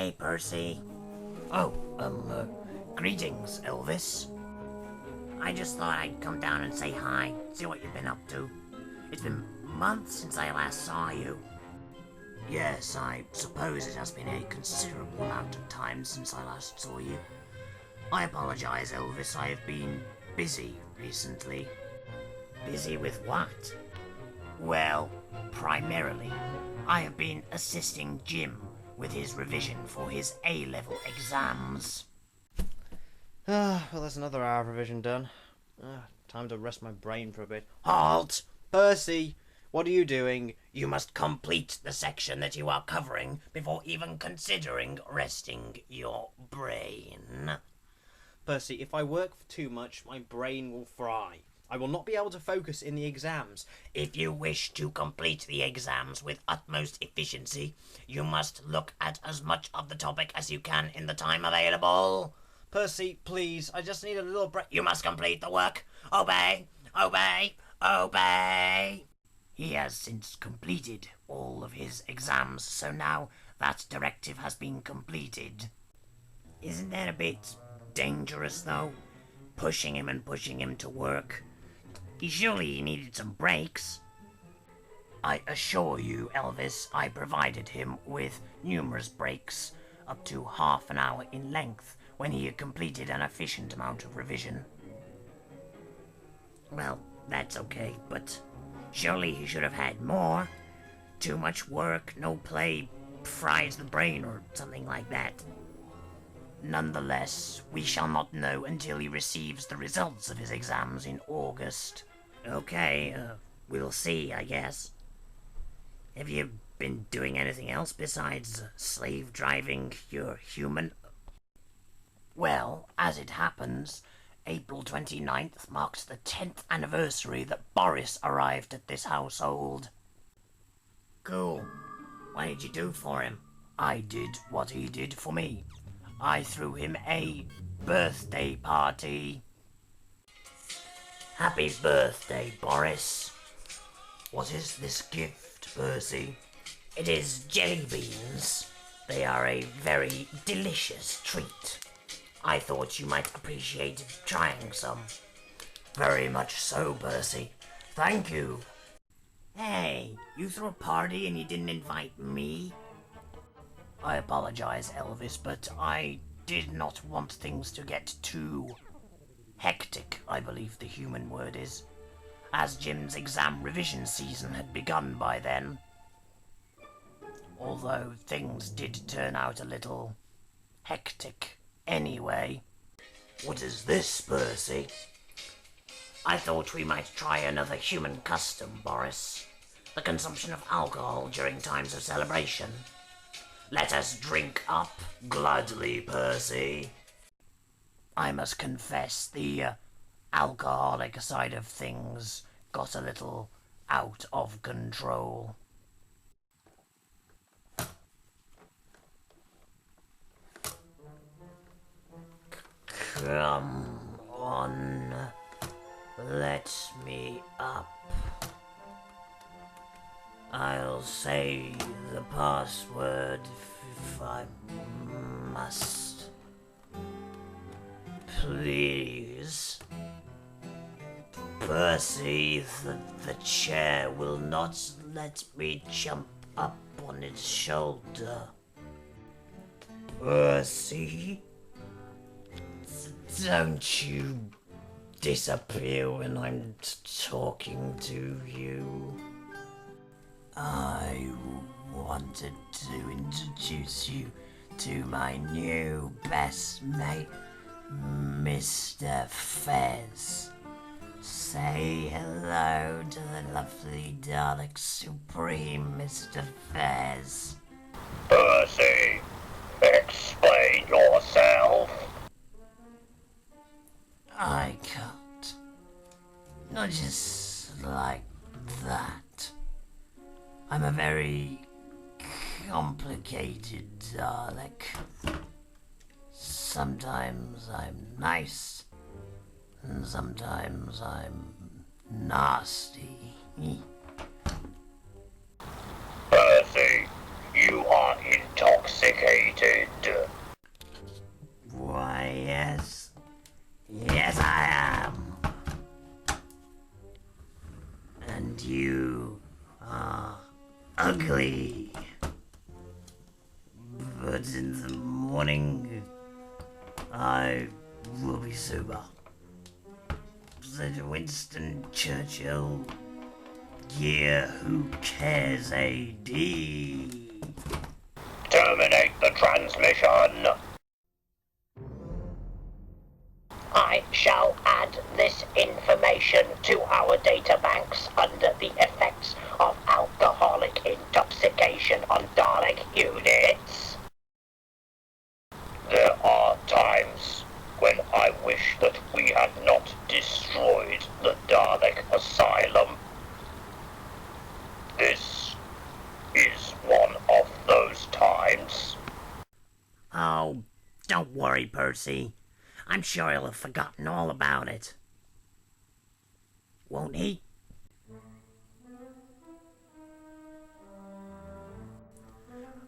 Hey, Percy. Oh, greetings, Elvis. I just thought I'd come down and say hi, see what you've been up to. It's been months since I last saw you. Yes, I suppose it has been a considerable amount of time since I last saw you. I apologize, Elvis, I have been busy recently. Busy with what? Well, primarily, I have been assisting Jim with his revision for his A-level exams. Well, there's another hour of revision done. Time to rest my brain for a bit. Halt! Percy, what are you doing? You must complete the section that you are covering before even considering resting your brain. Percy, if I work for too much, my brain will fry. I will not be able to focus in the exams. If you wish to complete the exams with utmost efficiency, you must look at as much of the topic as you can in the time available. Percy, please, I just need a little break. You must complete the work. Obey, obey, obey. He has since completed all of his exams, so now that directive has been completed. Isn't that a bit dangerous, though? Pushing him to work. Surely he needed some breaks. I assure you, Elvis, I provided him with numerous breaks, up to half an hour in length, when he had completed an efficient amount of revision. Well, that's okay, but surely he should have had more. Too much work, no play, fries the brain or something like that. Nonetheless, we shall not know until he receives the results of his exams in August. Okay, we'll see, I guess. Have you been doing anything else besides slave driving your human? Well, as it happens, April 29th marks the 10th anniversary that Boris arrived at this household. Cool. What did you do for him? I did what he did for me. I threw him a birthday party. Happy birthday, Boris. What is this gift, Percy? It is jelly beans. They are a very delicious treat. I thought you might appreciate trying some. Very much so, Percy. Thank you. Hey, you threw a party and you didn't invite me? I apologize, Elvis, but I did not want things to get too hectic, I believe the human word is, as Jim's exam revision season had begun by then. Although things did turn out a little hectic anyway. What is this, Percy? I thought we might try another human custom, Boris. The consumption of alcohol during times of celebration. Let us drink up gladly, Percy. I must confess, the alcoholic side of things got a little out of control. Come on, let me up. I'll say the password if I must. Please. Percy, the chair will not let me jump up on its shoulder. Percy? Don't you disappear when I'm talking to you. I wanted to introduce you to my new best mate, Mr. Fez. Say hello to the lovely Dalek Supreme, Mr. Fez. Percy, explain yourself. I can't. Not just like that. I'm a very complicated Dalek. Sometimes I'm nice, and sometimes I'm nasty. Percy, you are intoxicated. Why, yes. Yes, I am. And you are ugly. But in the morning, I will be sober. Said Winston Churchill. Yeah, who cares, A.D.? Terminate the transmission. I shall add this information to our databanks under the effects of alcoholic intoxication on Dalek units. There are times when I wish that we had not destroyed the Dalek Asylum. This is one of those times. Oh, don't worry, Percy. I'm sure he'll have forgotten all about it. Won't he?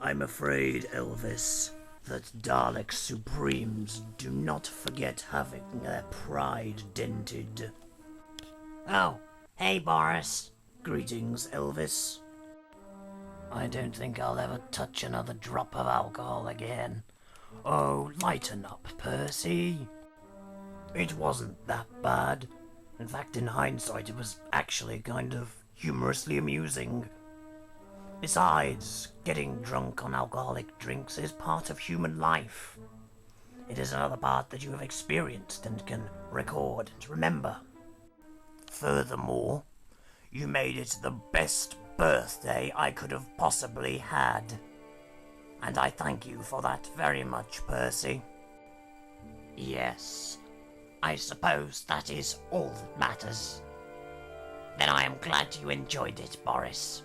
I'm afraid, Elvis, that Dalek Supremes do not forget having their pride dented. Oh, hey, Boris. Greetings, Elvis. I don't think I'll ever touch another drop of alcohol again. Oh, lighten up, Percy. It wasn't that bad. In fact, in hindsight, it was actually kind of humorously amusing. Besides, getting drunk on alcoholic drinks is part of human life. It is another part that you have experienced and can record and remember. Furthermore, you made it the best birthday I could have possibly had. And I thank you for that very much, Percy. Yes, I suppose that is all that matters. Then I am glad you enjoyed it, Boris.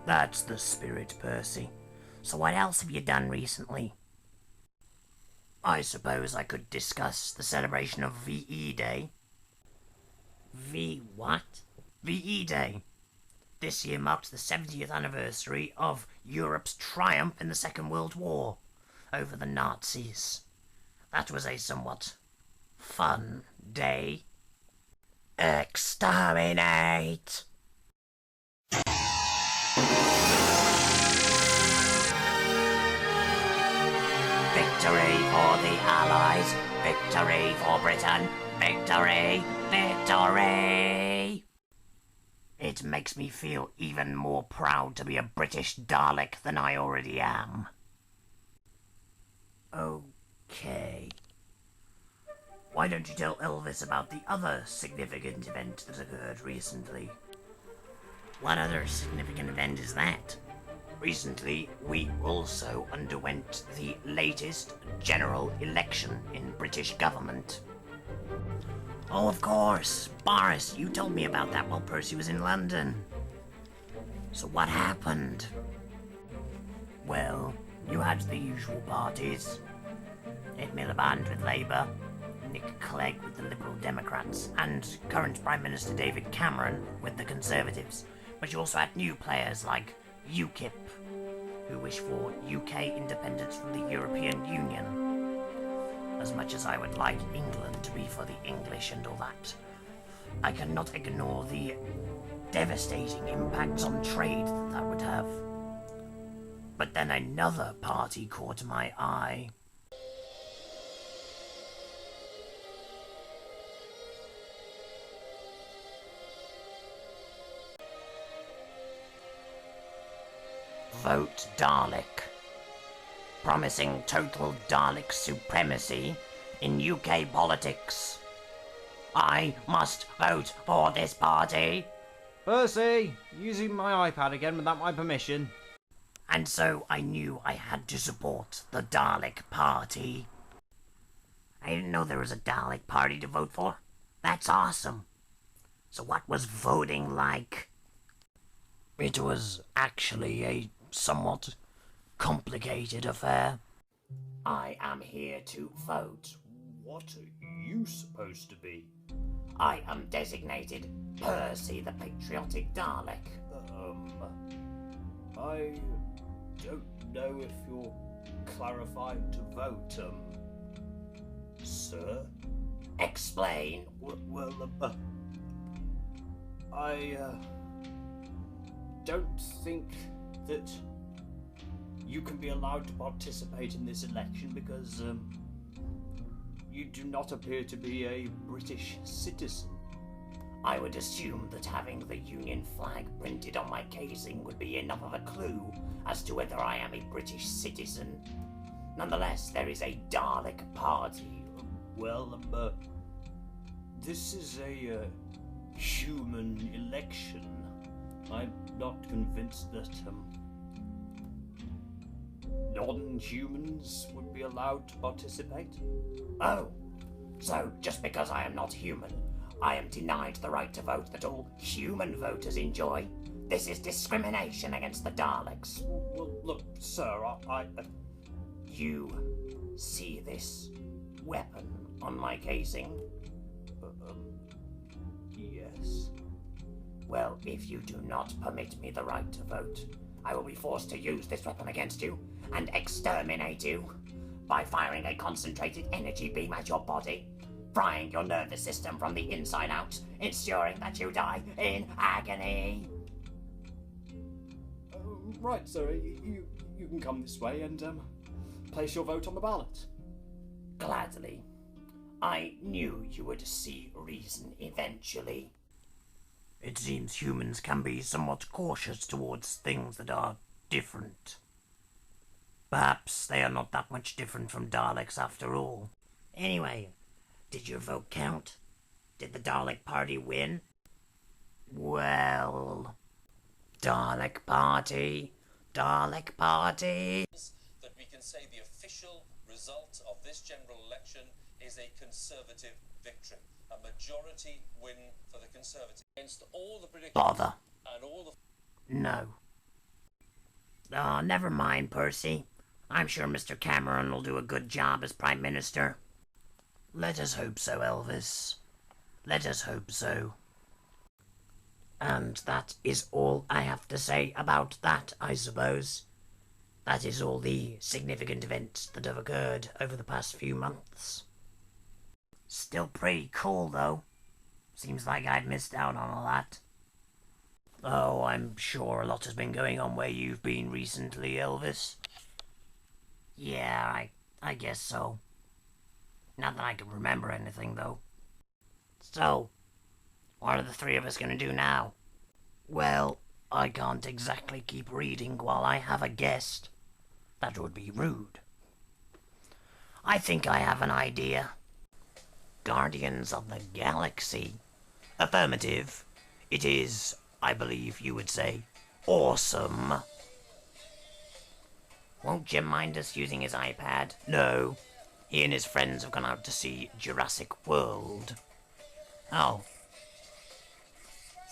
That's the spirit, Percy. So what else have you done recently? I suppose I could discuss the celebration of VE Day. V what? VE Day. This year marks the 70th anniversary of Europe's triumph in the Second World War over the Nazis. That was a somewhat fun day. Exterminate! Victory for the Allies! Victory for Britain! Victory! Victory! It makes me feel even more proud to be a British Dalek than I already am. Okay. Why don't you tell Elvis about the other significant event that occurred recently? What other significant event is that? Recently, we also underwent the latest general election in British government. Oh, of course. Boris, you told me about that while Percy was in London. So what happened? Well, you had the usual parties. Ed Miliband with Labour, Nick Clegg with the Liberal Democrats, and current Prime Minister David Cameron with the Conservatives. But you also had new players like UKIP, who wish for UK independence from the European Union. As much as I would like England to be for the English and all that, I cannot ignore the devastating impacts on trade that would have. But then another party caught my eye. Vote Dalek, promising total Dalek supremacy in UK politics. I must vote for this party. Percy, using my iPad again without my permission. And so I knew I had to support the Dalek party. I didn't know there was a Dalek party to vote for. That's awesome. So what was voting like? It was actually a somewhat complicated affair. I am here to vote. What are you supposed to be? I am designated Percy the Patriotic Dalek. I don't know if you're clarified to vote, sir? Explain. I don't think that you can be allowed to participate in this election because you do not appear to be a British citizen. I would assume that having the Union flag printed on my casing would be enough of a clue as to whether I am a British citizen. Nonetheless, there is a Dalek party. Well, this is a human election. I'm not convinced that non-humans would be allowed to participate. Oh, so just because I am not human, I am denied the right to vote that all human voters enjoy? This is discrimination against the Daleks. Well, look, sir, You see this weapon on my casing? Yes. Well, if you do not permit me the right to vote, I will be forced to use this weapon against you and exterminate you by firing a concentrated energy beam at your body, frying your nervous system from the inside out, ensuring that you die in agony. Right, sir, you can come this way and place your vote on the ballot. Gladly. I knew you would see reason eventually. It seems humans can be somewhat cautious towards things that are different. Perhaps they are not that much different from Daleks after all. Anyway, did your vote count? Did the Dalek party win? Well, Dalek party, Dalek party. That we can say the official result of this general election is a Conservative victory. A majority win for the Conservatives against all the predictions. Bother. And all the... No. Never mind, Percy. I'm sure Mr. Cameron will do a good job as Prime Minister. Let us hope so, Elvis. Let us hope so. And that is all I have to say about that, I suppose. That is all the significant events that have occurred over the past few months. Still pretty cool, though. Seems like I'd missed out on all that. Oh, I'm sure a lot has been going on where you've been recently, Elvis. Yeah, I guess so. Not that I can remember anything, though. So, what are the three of us going to do now? Well, I can't exactly keep reading while I have a guest. That would be rude. I think I have an idea. Guardians of the Galaxy. Affirmative. It is, I believe you would say, awesome. Won't Jim mind us using his iPad? No. He and his friends have gone out to see Jurassic World. Oh.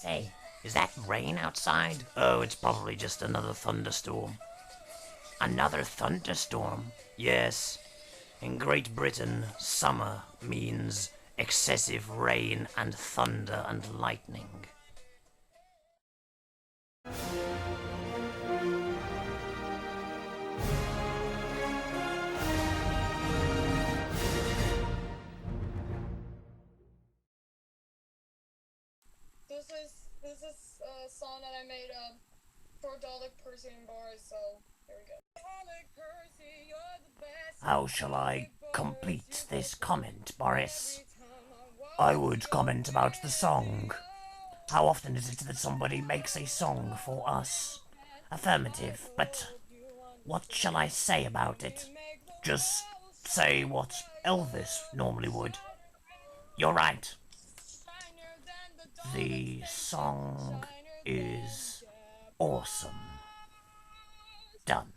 Say, is that rain outside? Oh, it's probably just another thunderstorm. Another thunderstorm? Yes. In Great Britain, summer means excessive rain and thunder and lightning. This is a song that I made for Dalek, Percy, and Boris, so here we go. Dalek, Percy, you're the best. How shall I complete this comment, Boris? I would comment about the song. How often is it that somebody makes a song for us? Affirmative, but what shall I say about it? Just say what Elvis normally would. You're right. The song is awesome. Done.